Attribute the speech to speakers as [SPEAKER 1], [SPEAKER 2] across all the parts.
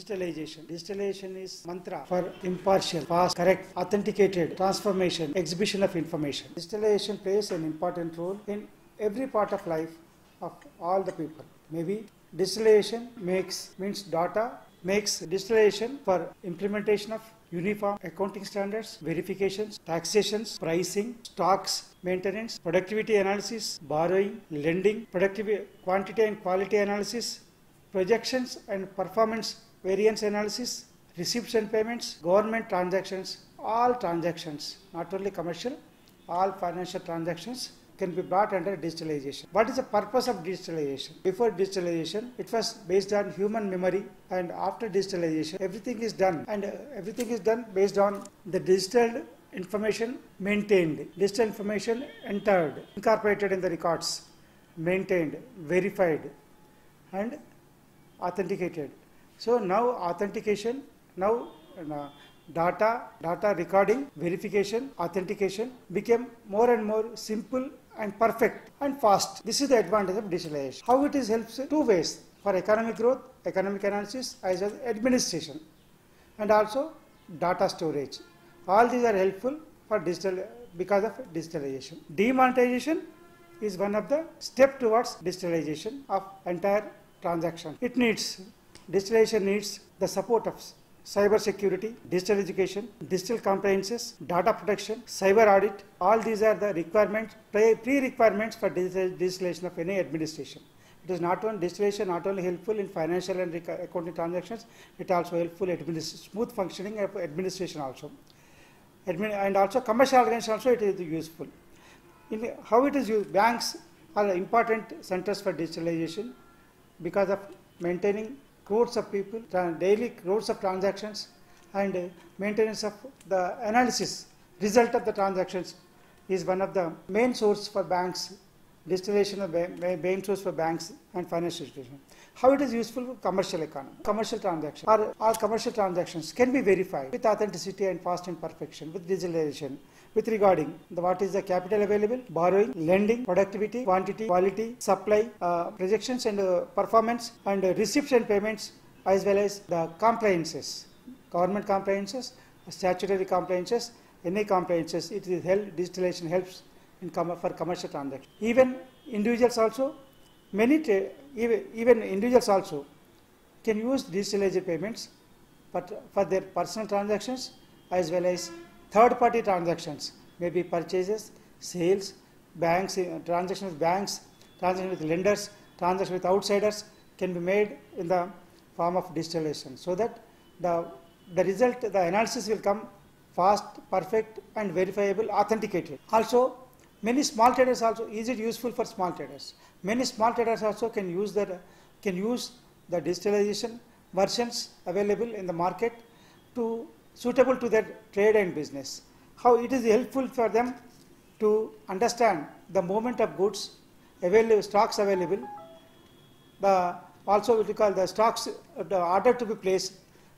[SPEAKER 1] Digitalization. Digitalization is mantra for impartial, fast, correct, authenticated transformation, exhibition of information. Digitalization plays an important role in every part of life of all the people. Maybe digitalization means data, makes digitalization for implementation of uniform accounting standards, verifications, taxations, pricing, stocks, maintenance, productivity analysis, borrowing, lending, productivity, quantity and quality analysis, projections and performance variance analysis, receipts and payments, government transactions, all transactions, not only commercial, all financial transactions can be brought under digitalization. What is the purpose of digitalization? Before digitalization, it was based on human memory, and after digitalization, everything is done, and everything is done based on the digital information maintained, digital information entered, incorporated in the records, maintained, verified, and authenticated. So now authentication, now data recording, verification, authentication became more and more simple and perfect and fast. This is the advantage of digitalization. How it is helps? Two ways: for economic growth, economic analysis, as well as administration, and also data storage. All these are helpful for digital because of digitalization. Demonetization is one of the step towards digitalization of entire transaction. Digitalization needs the support of cyber security, digital education, digital compliances, data protection, cyber audit. All these are the requirements, pre-requirements for digitalization of any administration. It is not only digitalization, not only helpful in financial and accounting transactions, it also helpful in smooth functioning of administration also. And also commercial organizations also it is useful. In how it is used, banks are important centers for digitalization because of maintaining crores of people, daily crores of transactions, and maintenance of the analysis, result of the transactions is one of the main source for banks. Digitalization of main source for banks and financial institutions. How it is useful for commercial economy? Commercial transactions, all commercial transactions can be verified with authenticity and fast and perfection with digitalization. With regarding what is the capital available, borrowing, lending, productivity, quantity, quality, supply, projections and performance, and receipts and payments, as well as the compliances, government compliances, statutory compliances, any compliances. It is digitalization helps in for commercial transactions. Even individuals also, even individuals also can use digitalized payments, but for their personal transactions as well as third-party transactions, maybe purchases, sales, banks, transactions with banks, transactions with lenders, transactions with outsiders can be made in the form of digitalization, so that the result, the analysis will come fast, perfect, and verifiable, authenticated. Also, many small traders also, is it useful for small traders? Many small traders also can use the digitalization versions available in the market to suitable to their trade and business. How it is helpful for them to understand the movement of goods, stocks available, also what we call the stocks, the order to be placed,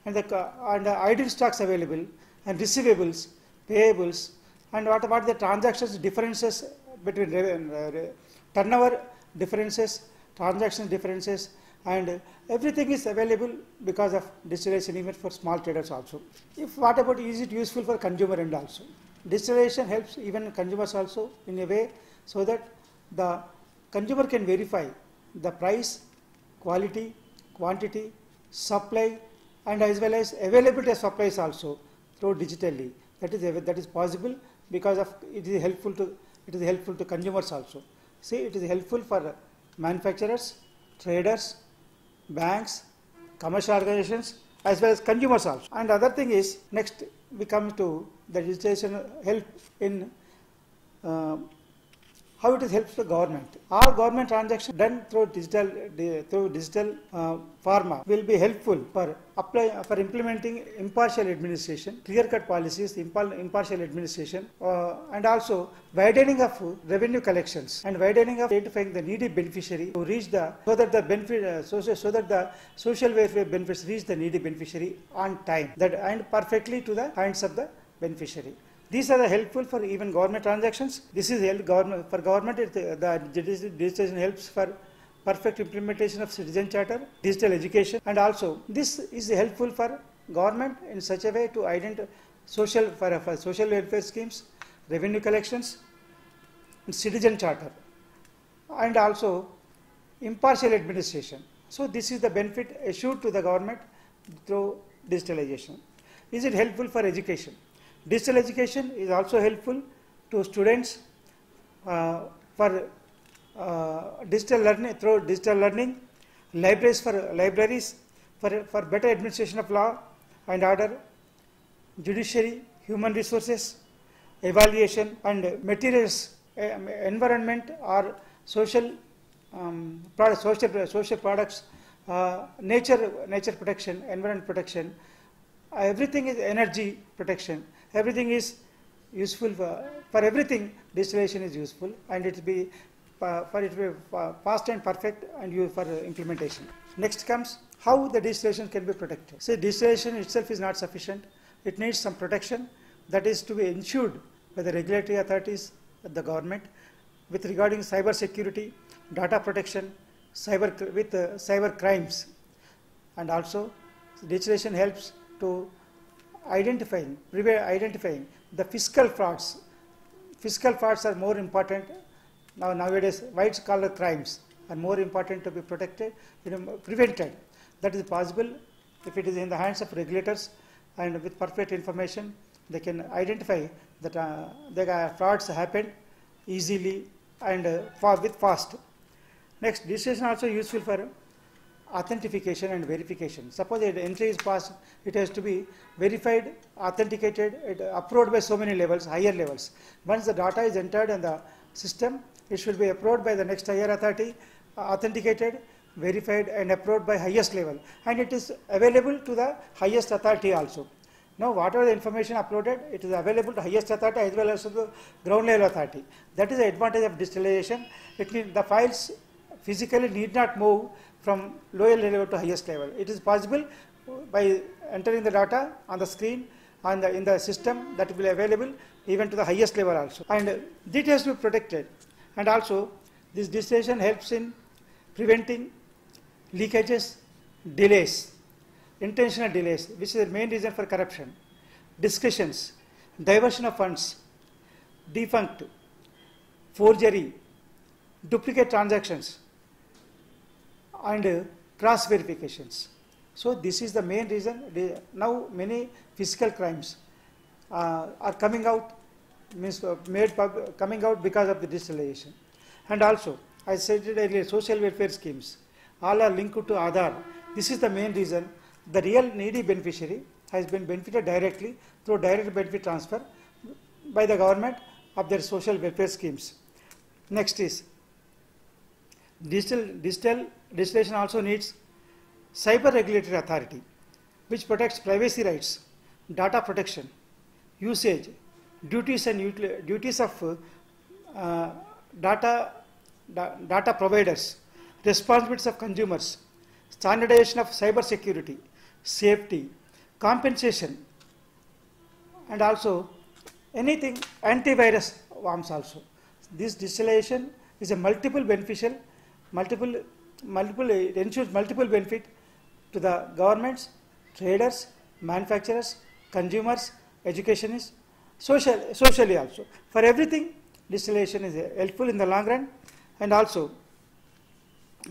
[SPEAKER 1] and the idle stocks available, and receivables, payables, and what about the transactions differences between turnover differences, transaction differences, and everything is available because of digitalization even for small traders also. What about is it useful for consumer end also? Digitalization helps even consumers also in a way so that the consumer can verify the price, quality, quantity, supply, and as well as availability of supplies also through digitally. That is possible because of it is helpful to consumers also. See, it is helpful for manufacturers, traders, banks, commercial organizations, as well as consumers also. And the other thing is, next we come to the digitalization help in how it helps the government. All government transactions done through digital format will be helpful for implementing impartial administration, clear-cut policies, impartial administration, and also widening of revenue collections and widening of identifying the needy beneficiary to reach the so that the social welfare benefits reach the needy beneficiary on time and perfectly to the hands of the beneficiary. These are helpful for even government transactions. This is for government. The digitization helps for perfect implementation of citizen charter, digital education, and also this is helpful for government in such a way to identify for social welfare schemes, revenue collections, and citizen charter, and also impartial administration. So this is the benefit assured to the government through digitalization. Is it helpful for education? Digital education is also helpful to students for digital learning, through digital learning, libraries for better administration of law and order, judiciary, human resources, evaluation, and materials, environment or social social products, nature protection, environment protection, everything is energy protection. Everything is useful for everything. Digitalization is useful, and it will be fast and perfect and used for implementation. Next comes how the digitalization can be protected. So digitalization itself is not sufficient. It needs some protection that is to be ensured by the regulatory authorities of the government with regarding cyber security, data protection, cyber crimes, and also digitalization helps to identifying the fiscal frauds. Fiscal frauds are more important nowadays. White collar crimes are more important to be protected, prevented. That is possible if it is in the hands of regulators, and with perfect information they can identify that the frauds happen easily and with fast. Next, digitization also useful for authentication and verification. Suppose an entry is passed, it has to be verified, authenticated, approved by so many levels, higher levels. Once the data is entered in the system, it should be approved by the next higher authority, authenticated, verified, and approved by highest level. And it is available to the highest authority also. Now, whatever the information uploaded, it is available to highest authority as well as to the ground level authority. That is the advantage of digitalization. The files physically need not move from lower level to highest level. It is possible by entering the data on the screen in the system that will be available even to the highest level also. And data has to be protected. And also this digitalization helps in preventing leakages, delays, intentional delays, which is the main reason for corruption, discussions, diversion of funds, defunct, forgery, duplicate transactions, and cross verifications. So this is the main reason. Now many fiscal crimes are coming out, coming out because of the digitalization. And also, I said it earlier, social welfare schemes, all are linked to Aadhaar. This is the main reason. The real needy beneficiary has been benefited directly through direct benefit transfer by the government of their social welfare schemes. Next is digitalization also needs cyber regulatory authority, which protects privacy rights, data protection, usage, duties of data providers, responsibilities of consumers, standardization of cyber security, safety, compensation, and also anything antivirus arms also. This digitalization is a it ensures multiple benefit to the governments, traders, manufacturers, consumers, educationists, socially also. For everything, digitalization is helpful in the long run. And also,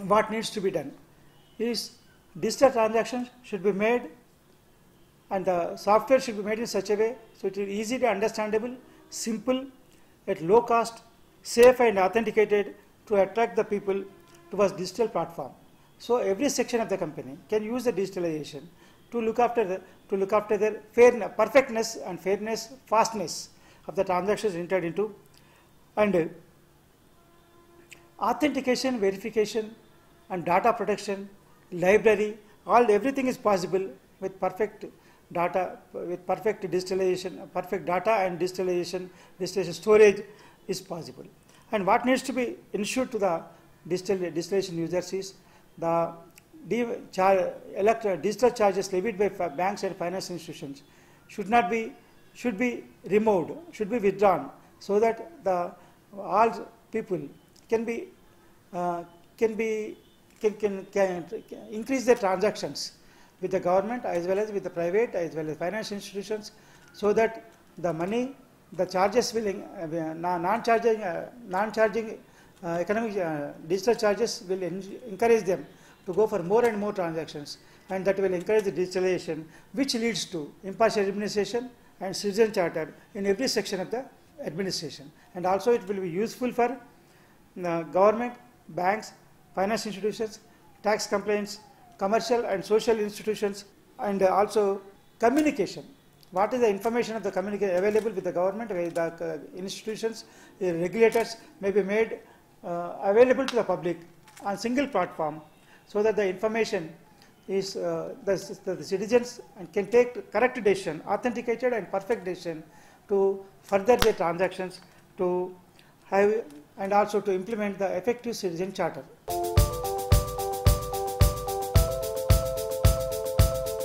[SPEAKER 1] what needs to be done is digital transactions should be made, and the software should be made in such a way so it is easy to understandable, simple, at low cost, safe and authenticated to attract the people towards digital platform. So every section of the company can use the digitalization to look after their perfectness and fairness, fastness of the transactions entered into, and authentication, verification, and data protection, library, everything is possible with perfect data, with perfect digitalization, perfect data and digitalization storage is possible. And what needs to be ensured to the digitalization users is the digital charges levied by banks and financial institutions should be removed, should be withdrawn, so that all people can can be can increase their transactions with the government as well as with the private as well as financial institutions, so that the money, the charges will non-charging economic digital charges will encourage them to go for more and more transactions, and that will encourage the digitalization, which leads to impartial administration and citizen charter in every section of the administration. And also it will be useful for government, banks, finance institutions, tax complaints, commercial and social institutions, and also communication. What is the information of the communication available with the government, where the institutions, the regulators may be made available to the public on single platform, so that the information is the citizens and can take correct decision, authenticated and perfect decision to further their transactions, to have and also to implement the effective citizen charter.